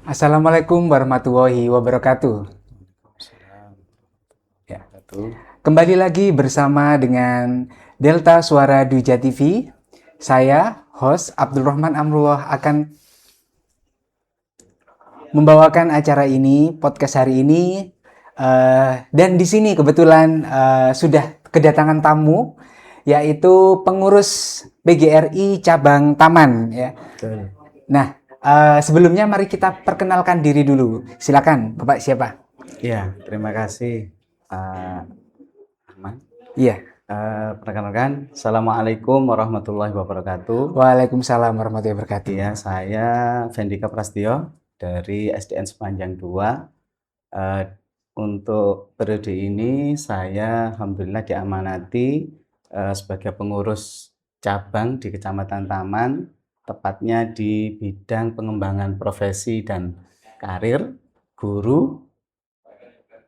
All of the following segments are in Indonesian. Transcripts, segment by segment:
Assalamualaikum warahmatullahi wabarakatuh. Ya. Betul. Kembali lagi bersama dengan Delta Suara Duja TV. Saya, host Abdul Rahman Amrullah, akan membawakan acara ini, podcast hari ini. Dan di sini kebetulan sudah kedatangan tamu, yaitu pengurus PGRI Cabang Taman. Ya. Betul. Nah, sebelumnya mari kita perkenalkan diri dulu. Silakan, Bapak siapa? Ya, terima kasih, Ahmad. Iya. Perkenalkan, Assalamualaikum warahmatullahi wabarakatuh. Waalaikumsalam warahmatullahi wabarakatuh. Ya, saya Vendika Prastio dari SDN Sepanjang 2. Untuk periode ini saya alhamdulillah diamanati sebagai pengurus cabang di Kecamatan Taman, tepatnya di bidang pengembangan profesi dan karir guru,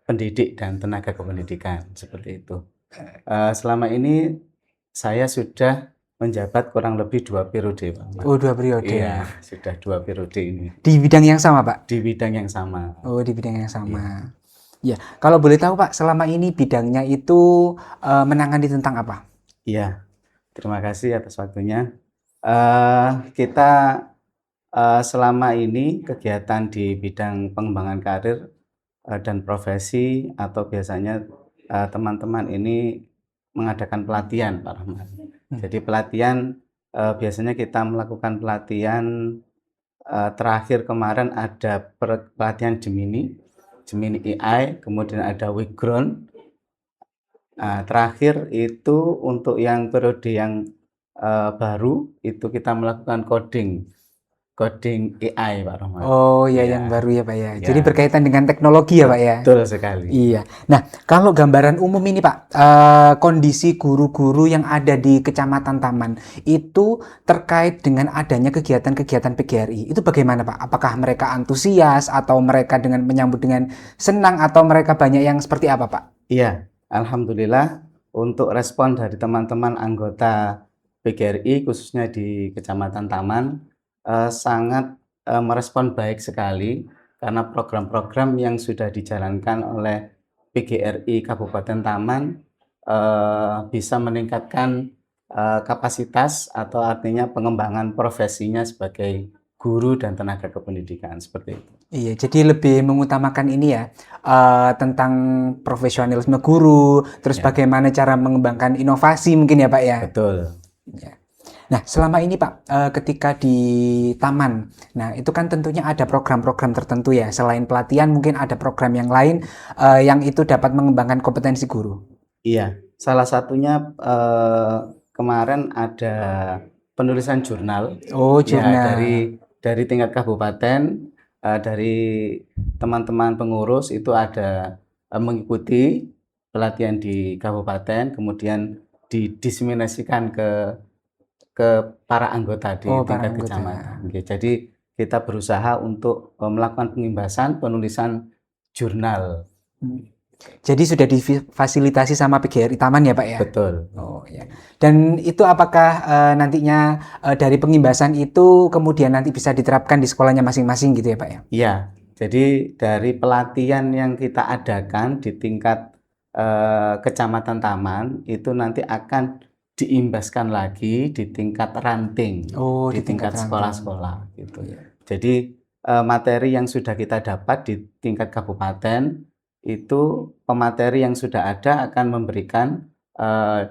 pendidik dan tenaga kependidikan, seperti itu. Selama ini saya sudah menjabat kurang lebih 2 periode, Pak. Oh, 2 periode. Iya, sudah 2 periode ini. Di bidang yang sama, Pak? Di bidang yang sama. Oh, di bidang yang sama. Ya, kalau boleh tahu, Pak, selama ini bidangnya itu menangani tentang apa? Iya, terima kasih atas waktunya. Kita selama ini kegiatan di bidang pengembangan karir dan profesi, atau biasanya teman-teman ini mengadakan pelatihan, Pak Rahman. Jadi pelatihan biasanya kita melakukan pelatihan, terakhir kemarin ada pelatihan Gemini AI, kemudian ada Wigron. Terakhir itu untuk yang periode yang baru itu kita melakukan coding AI, Pak Rahman. Oh ya, Ya. yang baru ya, Pak ya. Ya. Jadi berkaitan dengan teknologi ya, Pak ya. Betul sekali. Iya. Nah, kalau gambaran umum ini, Pak, kondisi guru-guru yang ada di Kecamatan Taman itu terkait dengan adanya kegiatan-kegiatan PGRI. Itu bagaimana, Pak? Apakah mereka antusias atau mereka dengan menyambut dengan senang atau mereka banyak yang seperti apa, Pak? Iya, alhamdulillah untuk respon dari teman-teman anggota PGRI khususnya di Kecamatan Taman sangat merespon baik sekali, karena program-program yang sudah dijalankan oleh PGRI Kabupaten Taman bisa meningkatkan kapasitas atau artinya pengembangan profesinya sebagai guru dan tenaga kependidikan, seperti itu. Iya, jadi lebih mengutamakan ini ya, tentang profesionalisme guru, terus Ya. bagaimana cara mengembangkan inovasi mungkin ya, Pak ya. Betul. Ya. Nah, selama ini Pak, ketika di taman, nah itu kan tentunya ada program-program tertentu ya, selain pelatihan mungkin ada program yang lain yang itu dapat mengembangkan kompetensi guru. Iya, salah satunya kemarin ada penulisan jurnal. Oh, Ya, jurnal. dari tingkat kabupaten, dari teman-teman pengurus itu ada mengikuti pelatihan di kabupaten, kemudian didiseminasikan ke para anggota di Oh, para tingkat anggota. kecamatan. Oke, jadi kita berusaha untuk melakukan pengimbasan penulisan jurnal. Jadi sudah difasilitasi sama PGRI Taman ya, Pak ya? Betul. Oh ya. Dan itu apakah nantinya dari pengimbasan itu kemudian nanti bisa diterapkan di sekolahnya masing-masing gitu ya, Pak ya? Iya, jadi dari pelatihan yang kita adakan di tingkat Kecamatan Taman itu nanti akan diimbaskan lagi di tingkat ranting, Oh, di di tingkat tingkat ranting. sekolah-sekolah gitu. Jadi materi yang sudah kita dapat di tingkat kabupaten itu pemateri yang sudah ada akan memberikan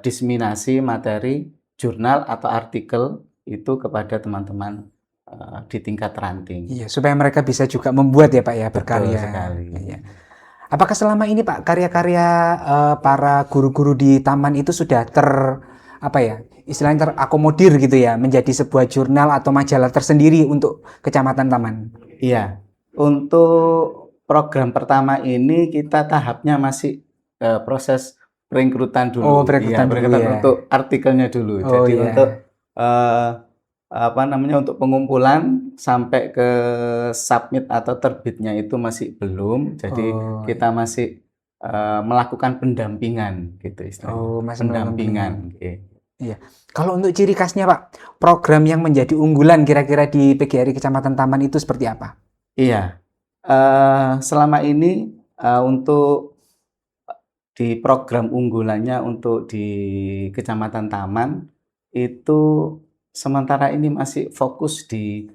diseminasi materi jurnal atau artikel itu kepada teman-teman di tingkat ranting. Iya, supaya mereka bisa juga membuat ya Pak ya, Betul berkarya. sekali. Iya. Apakah selama ini Pak karya-karya para guru-guru di taman itu sudah apa ya, istilahnya terakomodir gitu ya, menjadi sebuah jurnal atau majalah tersendiri untuk Kecamatan Taman? Iya, untuk program pertama ini kita tahapnya masih proses perekrutan Oh, dulu. Iya, perekrutan dulu perekrutan ya. untuk artikelnya dulu. Oh Jadi ya. untuk eh, apa namanya, untuk pengumpulan sampai ke submit atau terbitnya itu masih belum. Jadi Oh, kita masih melakukan pendampingan gitu istilahnya. oh, masih melakukan Pendampingan. pendampingan. Iya. Kalau untuk ciri khasnya Pak, program yang menjadi unggulan kira-kira di PGRI Kecamatan Taman itu seperti apa? Iya, selama ini untuk di program unggulannya untuk di Kecamatan Taman itu sementara ini masih fokus di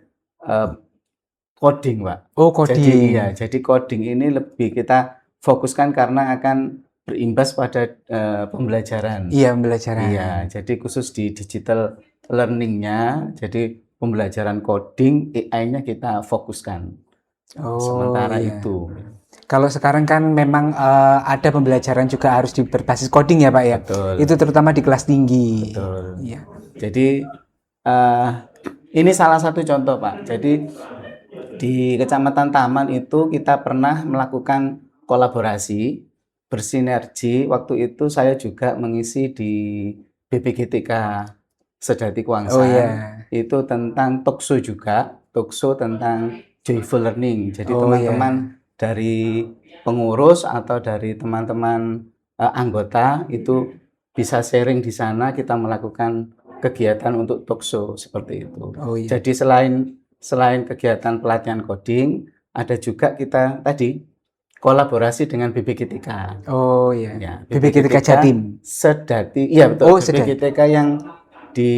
eh, coding, Pak. Oh, Jadi iya, coding. jadi coding ini lebih kita fokuskan karena akan berimbas pada pembelajaran. Iya, pembelajaran. Iya, jadi khusus di digital learning-nya, jadi pembelajaran coding, AI-nya kita fokuskan. Oh, Sementara iya. itu. Kalau sekarang kan memang ada pembelajaran juga harus berbasis coding ya Pak ya. Betul. Itu terutama di kelas tinggi. Betul. Iya. Jadi ini salah satu contoh Pak. Jadi di Kecamatan Taman itu kita pernah melakukan kolaborasi, bersinergi. Waktu itu saya juga mengisi di BPGTK Sedati Kuangsan. Oh iya. Itu tentang talkshow juga, talkshow tentang joyful learning. Jadi Oh teman-teman dari pengurus atau dari teman-teman anggota itu bisa sharing di sana, kita melakukan kegiatan untuk talkshow seperti itu. Oh iya. Jadi selain kegiatan pelatihan coding, ada juga kita tadi kolaborasi dengan BPGTK. Oh iya. Ya, BPGTK Jatim. Sedati. Iya betul. Oh, Sedati. BPGTK yang di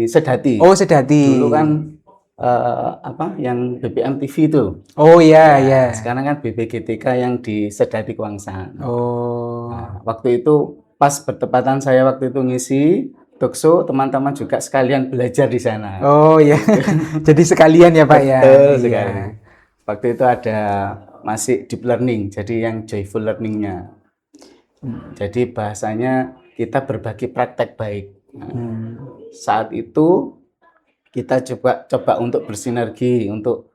Sedati. Oh, Sedati. Dulu kan yang BBM TV itu. Oh iya, Ya, iya. sekarang kan BPGTK yang di Sedati Kuangsan. Oh. Nah, waktu itu pas bertepatan saya waktu itu ngisi talkshow, teman-teman juga sekalian belajar di sana. Oh iya. Jadi sekalian ya Pak ya. Betul Iya. sekali. Waktu itu ada masih deep learning, jadi yang joyful learning-nya. Jadi bahasanya kita berbagi praktek baik. Nah, saat itu kita coba untuk bersinergi untuk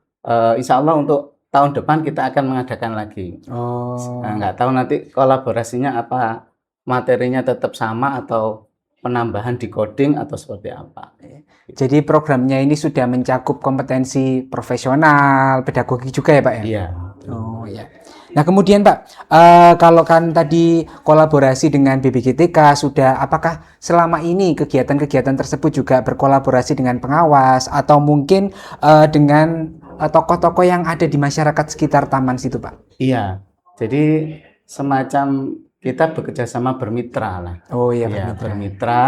insya Allah untuk tahun depan kita akan mengadakan lagi. Oh. Nah, nggak tahu nanti kolaborasinya apa, materinya tetap sama atau penambahan di coding atau seperti apa. Jadi programnya ini sudah mencakup kompetensi profesional, pedagogi juga ya Pak ya? Iya. Oh ya. Nah kemudian Pak, kalau kan tadi kolaborasi dengan BPGTK sudah, apakah selama ini kegiatan-kegiatan tersebut juga berkolaborasi dengan pengawas atau mungkin dengan tokoh-tokoh yang ada di masyarakat sekitar taman situ Pak? Iya. Jadi semacam kita bekerja sama bermitra lah. Oh iya, Ya, bermitra. bermitra.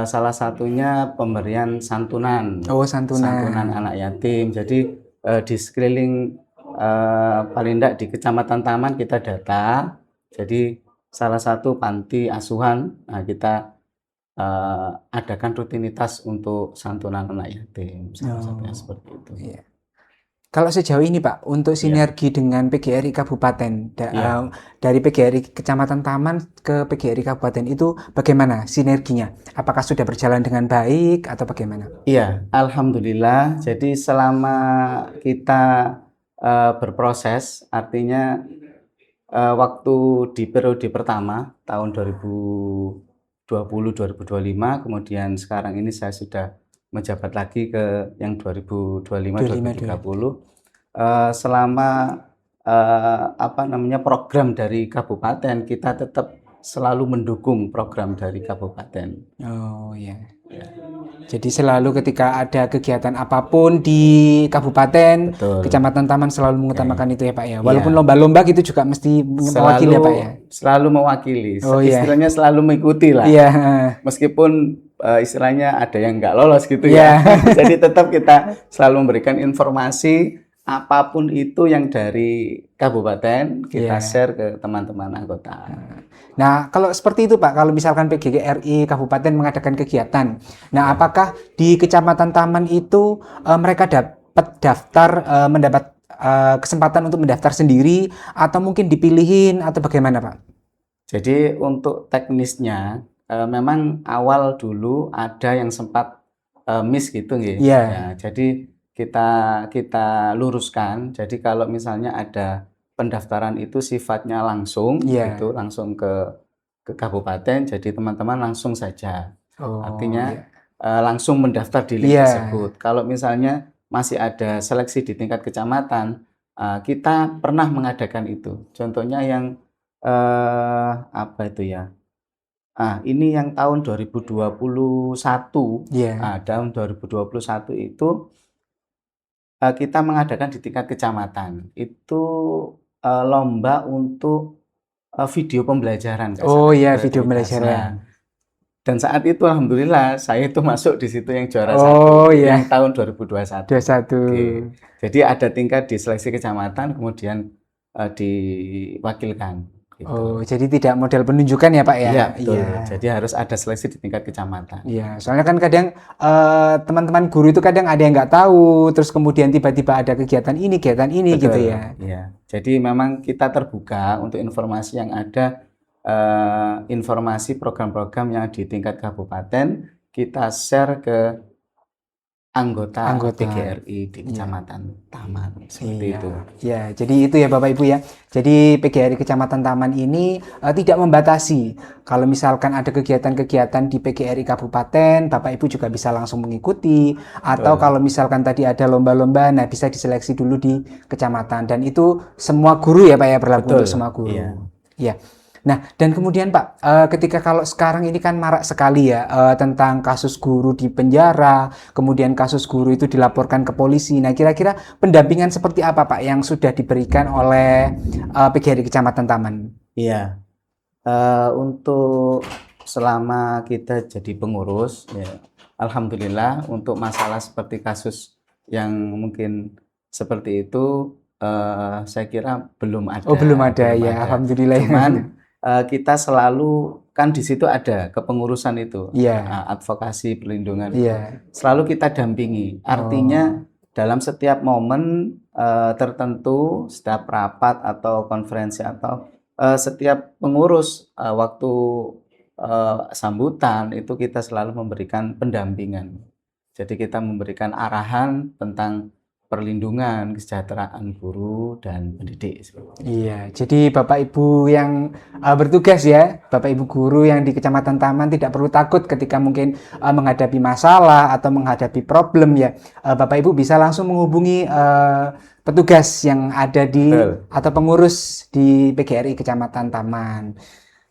Salah satunya pemberian santunan. Oh, santunan. Santunan anak yatim. Jadi di sekeliling paling tidak di Kecamatan Taman kita data. Jadi salah satu panti asuhan, nah, kita adakan rutinitas untuk santunan anak yatim. Salah satunya seperti itu. Iya. Kalau sejauh ini Pak, untuk sinergi dengan PGRI Kabupaten, dari PGRI Kecamatan Taman ke PGRI Kabupaten itu bagaimana sinerginya? Apakah sudah berjalan dengan baik atau bagaimana? Iya, alhamdulillah. Jadi selama kita berproses, artinya waktu di periode pertama tahun 2020-2025, kemudian sekarang ini saya sudah menjabat lagi ke yang 2025-2030. Selama program dari kabupaten, kita tetap selalu mendukung program dari kabupaten. Oh ya. Jadi selalu ketika ada kegiatan apapun di kabupaten, Betul. Kecamatan Taman selalu mengutamakan itu ya Pak ya. Walaupun lomba-lomba gitu juga mesti mewakili ya Pak ya. Selalu mewakili. Oh, iya. Istilahnya selalu mengikuti lah. Iya. Meskipun istilahnya ada yang nggak lolos gitu ya. Jadi tetap kita selalu memberikan informasi apapun itu yang dari kabupaten kita Iya. share ke teman-teman anggota. Nah, kalau seperti itu Pak, kalau misalkan PGRI Kabupaten mengadakan kegiatan, nah Ya. apakah di Kecamatan Taman itu mereka dapat daftar, mendapat kesempatan untuk mendaftar sendiri, atau mungkin dipilihin, atau bagaimana Pak? Jadi untuk teknisnya memang awal dulu ada yang sempat miss gitu nggih. Iya, Ya, jadi kita kita luruskan. Jadi kalau misalnya ada pendaftaran itu sifatnya langsung iya. gitu, langsung ke kabupaten, jadi teman-teman langsung saja. Oh, Artinya iya. langsung mendaftar di link Iya. tersebut. Kalau misalnya masih ada seleksi di tingkat kecamatan, kita pernah mengadakan itu. Contohnya yang apa itu ya, ini yang tahun 2021, Iya. tahun 2021 itu, kita mengadakan di tingkat kecamatan. Itu, lomba untuk, video pembelajaran Kak Oh, saat iya, video kreativitas. pembelajaran. Nah, dan saat itu alhamdulillah saya itu masuk di situ yang juara Oh, satu, itu iya, yang tahun 2021. 21. Oke. Jadi ada tingkat di seleksi kecamatan kemudian, diwakilkan, Oh, gitu. jadi tidak model penunjukan ya Pak ya? Iya betul, Iya. jadi harus ada seleksi di tingkat kecamatan. Iya, soalnya kan kadang teman-teman guru itu kadang ada yang nggak tahu, terus kemudian tiba-tiba ada kegiatan ini gitu Betul, ya. iya. Jadi memang kita terbuka untuk informasi yang ada, informasi program-program yang di tingkat kabupaten, kita share ke anggota Anggota. PGRI di Iya. Kecamatan Taman, seperti Iya, itu. ya. Jadi itu ya Bapak Ibu ya. Jadi PGRI Kecamatan Taman ini tidak membatasi. Kalau misalkan ada kegiatan-kegiatan di PGRI Kabupaten, Bapak Ibu juga bisa langsung mengikuti. Atau Betul, kalau misalkan tadi ada lomba-lomba, nah bisa diseleksi dulu di kecamatan. Dan itu semua guru ya Pak ya, berlaku untuk betul, semua iya, guru. Ya. Nah, dan kemudian Pak, ketika kalau sekarang ini kan marak sekali ya tentang kasus guru di penjara, kemudian kasus guru itu dilaporkan ke polisi. Nah, kira-kira pendampingan seperti apa Pak yang sudah diberikan oleh PGRI Kecamatan Taman? iya. Untuk selama kita jadi pengurus, ya, alhamdulillah untuk masalah seperti kasus yang mungkin seperti itu, saya kira belum Oh, belum ada, ada belum ya, ada. alhamdulillah ya. Cuman kita selalu kan di situ ada kepengurusan itu, Iya, advokasi perlindungan itu iya. selalu kita dampingi. Artinya Oh, dalam setiap momen tertentu, setiap rapat atau konferensi atau setiap pengurus waktu sambutan itu kita selalu memberikan pendampingan. Jadi kita memberikan arahan tentang perlindungan kesejahteraan guru dan pendidik seperti itu. iya. Jadi Bapak Ibu yang bertugas ya, Bapak Ibu guru yang di Kecamatan Taman tidak perlu takut ketika mungkin menghadapi masalah atau menghadapi problem ya. Bapak Ibu bisa langsung menghubungi petugas yang ada di Betul. atau pengurus di PGRI Kecamatan Taman.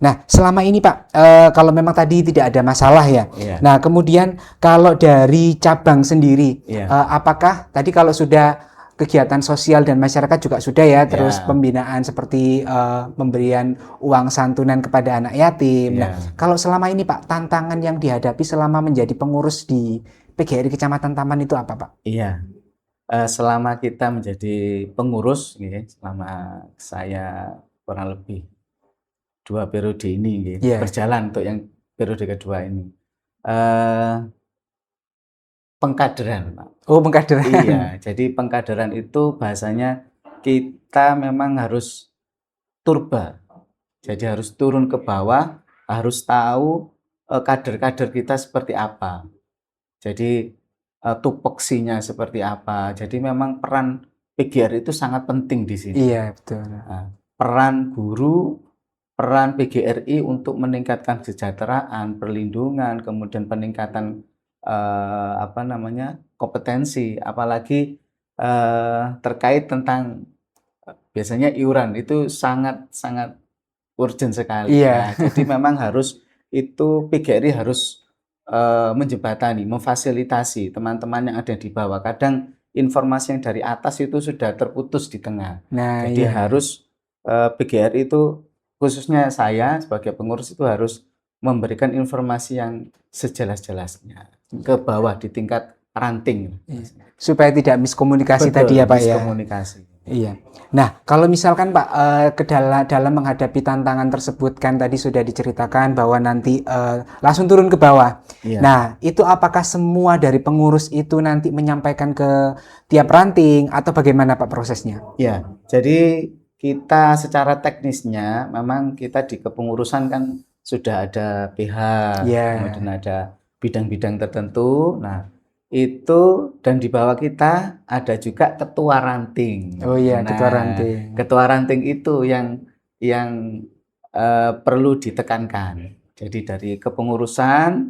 Nah, selama ini Pak, kalau memang tadi tidak ada masalah ya. Iya, Nah, kemudian kalau dari cabang sendiri, iya, apakah tadi kalau sudah kegiatan sosial dan masyarakat juga sudah ya, terus iya, pembinaan seperti pemberian uang santunan kepada anak yatim. Nah, iya, kalau selama ini Pak, tantangan yang dihadapi selama menjadi pengurus di PGRI Kecamatan Taman itu apa Pak? iya. Selama kita menjadi pengurus, nggih, selama saya kurang lebih 2 periode ini nggih, Iya. berjalan untuk yang periode kedua ini. Eee, Pengkaderan, Pak. Oh, pengkaderan. Iya, jadi pengkaderan itu bahasanya kita memang harus turba. Jadi harus turun ke bawah, harus tahu, kader-kader kita seperti apa. Jadi, tupoksinya seperti apa. Jadi memang peran PGRI itu sangat penting di sini. Iya, betul. Nah, peran guru, peran PGRI untuk meningkatkan kesejahteraan, perlindungan, kemudian peningkatan, apa namanya, kompetensi, apalagi, terkait tentang, biasanya iuran itu sangat sangat urgent sekali. Iya. Nah, jadi memang harus itu PGRI harus, menjembatani, memfasilitasi teman-teman yang ada di bawah. Kadang informasi yang dari atas itu sudah terputus di tengah. Nah, Jadi iya. harus, PGRI itu, khususnya saya sebagai pengurus itu harus memberikan informasi yang sejelas-jelasnya ke bawah di tingkat ranting. Iya. Supaya tidak miskomunikasi Betul, tadi ya Pak ya. miskomunikasi. Iya. Nah, kalau misalkan Pak dalam menghadapi tantangan tersebut kan tadi sudah diceritakan bahwa nanti langsung turun ke bawah. Iya. Nah, itu apakah semua dari pengurus itu nanti menyampaikan ke tiap ranting atau bagaimana Pak prosesnya? Ya, jadi kita secara teknisnya memang kita di kepengurusan kan sudah ada PH, Ya. kemudian ada bidang-bidang tertentu. Nah, itu dan di bawah kita ada juga ketua ranting. Oh iya, ketua Nah, ranting. ketua ranting itu yang perlu ditekankan. Jadi dari kepengurusan,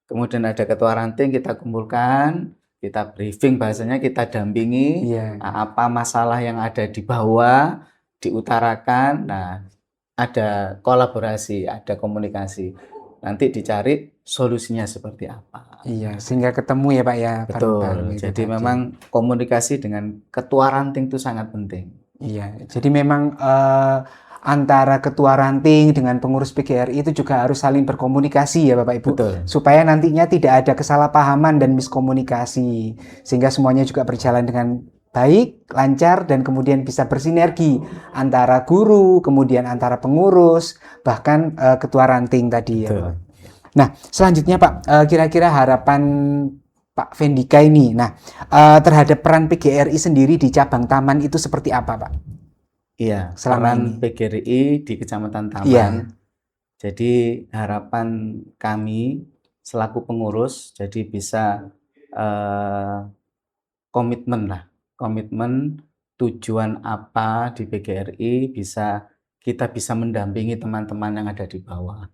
kemudian ada ketua ranting kita kumpulkan, kita briefing, bahasanya kita dampingi. Iya. Apa masalah yang ada di bawah diutarakan. Nah, ada kolaborasi, ada komunikasi. Nanti dicari solusinya seperti apa. Iya, sehingga ketemu ya Pak ya bareng-bareng Betul. itu Jadi tadi. memang komunikasi dengan ketua ranting itu sangat penting. Iya, jadi memang antara ketua ranting dengan pengurus PGRI itu juga harus saling berkomunikasi ya Bapak Ibu. Betul. Supaya nantinya tidak ada kesalahpahaman dan miskomunikasi. Sehingga semuanya juga berjalan dengan baik, lancar, dan kemudian bisa bersinergi antara guru, kemudian antara pengurus, bahkan ketua ranting tadi ya Betul. Pak. Nah, selanjutnya Pak, kira-kira harapan Pak Vendika ini, nah terhadap peran PGRI sendiri di cabang Taman itu seperti apa Pak? Iya, Selama peran ini. PGRI di Kecamatan Taman. Iya. Jadi harapan kami selaku pengurus, jadi bisa komitmen tujuan apa di PGRI, kita bisa mendampingi teman-teman yang ada di bawah.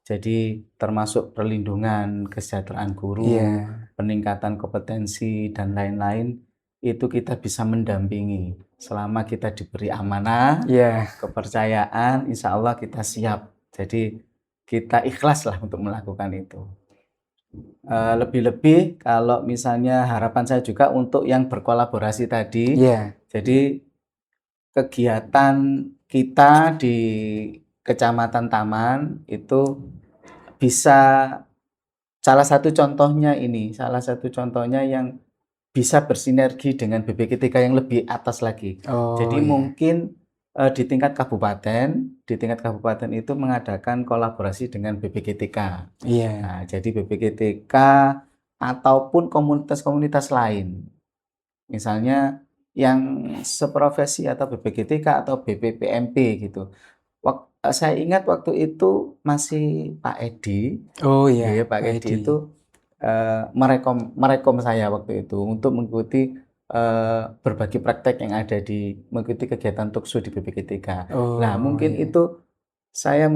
Jadi termasuk perlindungan kesejahteraan guru, Iya. peningkatan kompetensi dan lain-lain, itu kita bisa mendampingi selama kita diberi amanah, Iya. kepercayaan, insya Allah kita siap. Jadi kita ikhlas lah untuk melakukan itu. Lebih-lebih kalau misalnya harapan saya juga untuk yang berkolaborasi tadi. Iya. Jadi kegiatan kita di Kecamatan Taman itu bisa, salah satu contohnya yang bisa bersinergi dengan BPKTK yang lebih atas lagi. Oh, Jadi iya. mungkin di tingkat kabupaten itu mengadakan kolaborasi dengan BPKTK. Iya. Nah, jadi BPKTK ataupun komunitas-komunitas lain, misalnya yang seprofesi atau BPKTK atau BPPMP gitu. Saya ingat waktu itu masih Pak Edi. Oh iya, Ya, Pak Edi itu merekom saya waktu itu untuk mengikuti berbagi praktek yang ada mengikuti kegiatan Tuksu di BPKTK. Oh, Nah, mungkin iya. itu saya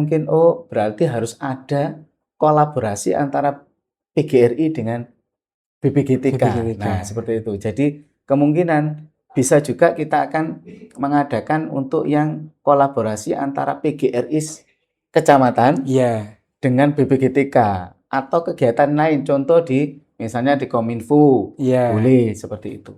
berarti harus ada kolaborasi antara PGRI dengan BPKTK. BPKTK. Nah, seperti itu. Jadi kemungkinan bisa juga kita akan mengadakan untuk yang kolaborasi antara PGRI Kecamatan Iya. dengan BPKTK atau kegiatan lain, contoh misalnya di Kominfo, Iya. boleh seperti itu.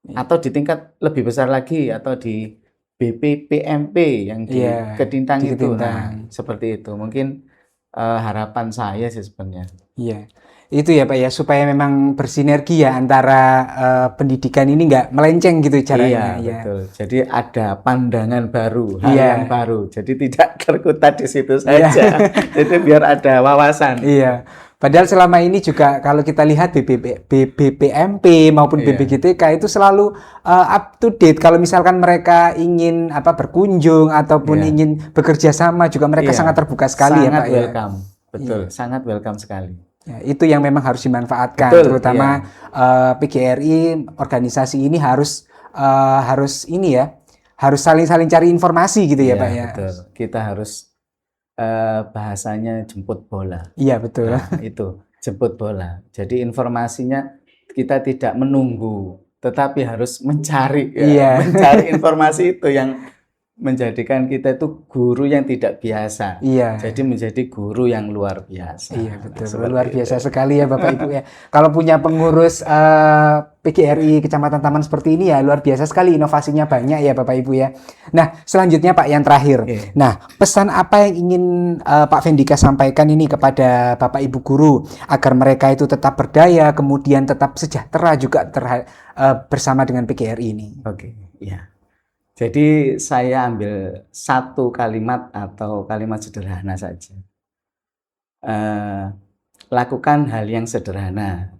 Iya. Atau di tingkat lebih besar lagi, atau di BPPMP yang di Iya, Kedintang di itu. Kedintang. Nah, seperti itu. Mungkin harapan saya sih sebenarnya. Iya. Itu ya Pak ya, supaya memang bersinergi ya antara pendidikan ini nggak melenceng gitu caranya. Iya, Ya. betul. Jadi ada pandangan baru, hal Iya. yang baru. Jadi tidak terkutat di situ Iya. saja. Jadi biar ada wawasan. Iya. Padahal selama ini juga kalau kita lihat BPPMP maupun Iya. BPKTK itu selalu up to date. Kalau misalkan mereka ingin berkunjung ataupun Iya. ingin bekerja sama juga mereka Iya, sangat terbuka sekali ya sangat Pak ya. welcome. Betul, sangat welcome sekali. Ya, itu yang memang harus dimanfaatkan, Betul, terutama PGRI organisasi ini harus ini ya, harus saling cari informasi gitu ya Iya, Pak ya. betul. Kita harus bahasanya jemput bola. Iya betul. Nah, itu jemput bola. Jadi informasinya kita tidak menunggu, tetapi harus mencari, Iya. mencari informasi itu yang menjadikan kita itu guru yang tidak biasa. Iya. Jadi menjadi guru yang luar biasa. Iya Nah, betul, seperti luar itu. biasa sekali ya Bapak Ibu ya. Kalau punya pengurus PGRI Kecamatan Taman seperti ini ya luar biasa sekali, inovasinya banyak ya Bapak Ibu ya. Nah selanjutnya Pak yang terakhir. Oke. Nah pesan apa yang ingin Pak Vendika sampaikan ini kepada Bapak Ibu guru agar mereka itu tetap berdaya, kemudian tetap sejahtera juga bersama dengan PGRI ini. Oke, ya. Jadi saya ambil satu kalimat atau kalimat sederhana saja. Lakukan hal yang sederhana,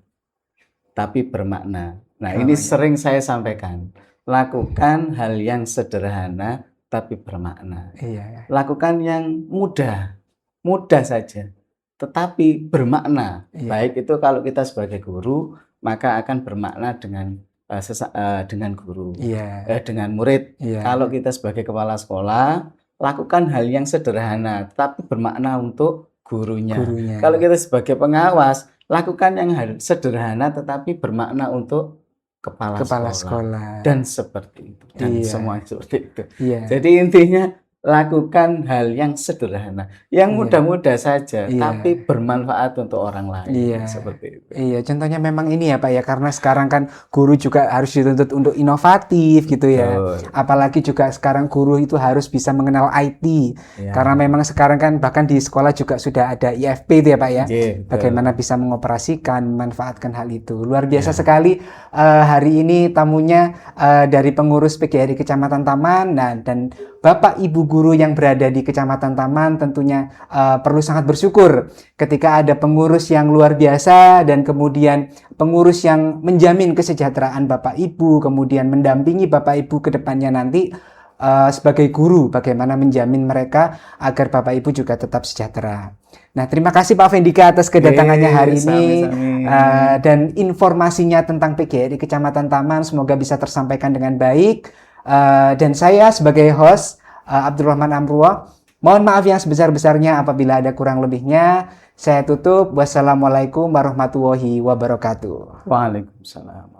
tapi bermakna. Nah, Oh, ini iya. sering saya sampaikan. Lakukan hal yang sederhana, tapi bermakna. Iya. Lakukan yang mudah, mudah saja, tetapi bermakna. Iya. Baik itu kalau kita sebagai guru, maka akan bermakna dengan dengan guru, Iya. dengan murid. Iya. Kalau kita sebagai kepala sekolah, lakukan hal yang sederhana, tetapi bermakna untuk gurunya. Gurunya. Kalau kita sebagai pengawas, lakukan yang sederhana, tetapi bermakna untuk kepala sekolah. Dan seperti itu. Dan Iya. semua seperti itu. Iya. Jadi intinya, lakukan hal yang sederhana, yang mudah-mudah saja, Iya. tapi bermanfaat untuk orang lain. Iya. Seperti itu. Iya, contohnya memang ini ya Pak ya, karena sekarang kan guru juga harus dituntut untuk inovatif gitu ya. Betul. Apalagi juga sekarang guru itu harus bisa mengenal IT. Ya. Karena memang sekarang kan bahkan di sekolah juga sudah ada IFP itu ya Pak ya. Iya, betul. Bagaimana bisa mengoperasikan, memanfaatkan hal itu. Luar biasa sekali hari ini tamunya dari pengurus PGRI Kecamatan Taman. Nah, dan Bapak Ibu guru yang berada di Kecamatan Taman tentunya perlu sangat bersyukur ketika ada pengurus yang luar biasa dan kemudian pengurus yang menjamin kesejahteraan Bapak Ibu, kemudian mendampingi Bapak Ibu ke depannya nanti sebagai guru, bagaimana menjamin mereka agar Bapak Ibu juga tetap sejahtera. Nah, terima kasih Pak Vendika atas kedatangannya hari ini dan informasinya tentang PGRI Kecamatan Taman semoga bisa tersampaikan dengan baik. Dan saya sebagai host Abdurrahman Amrullah, mohon maaf yang sebesar-besarnya apabila ada kurang lebihnya. Saya tutup. Wassalamualaikum warahmatullahi wabarakatuh. Waalaikumsalam.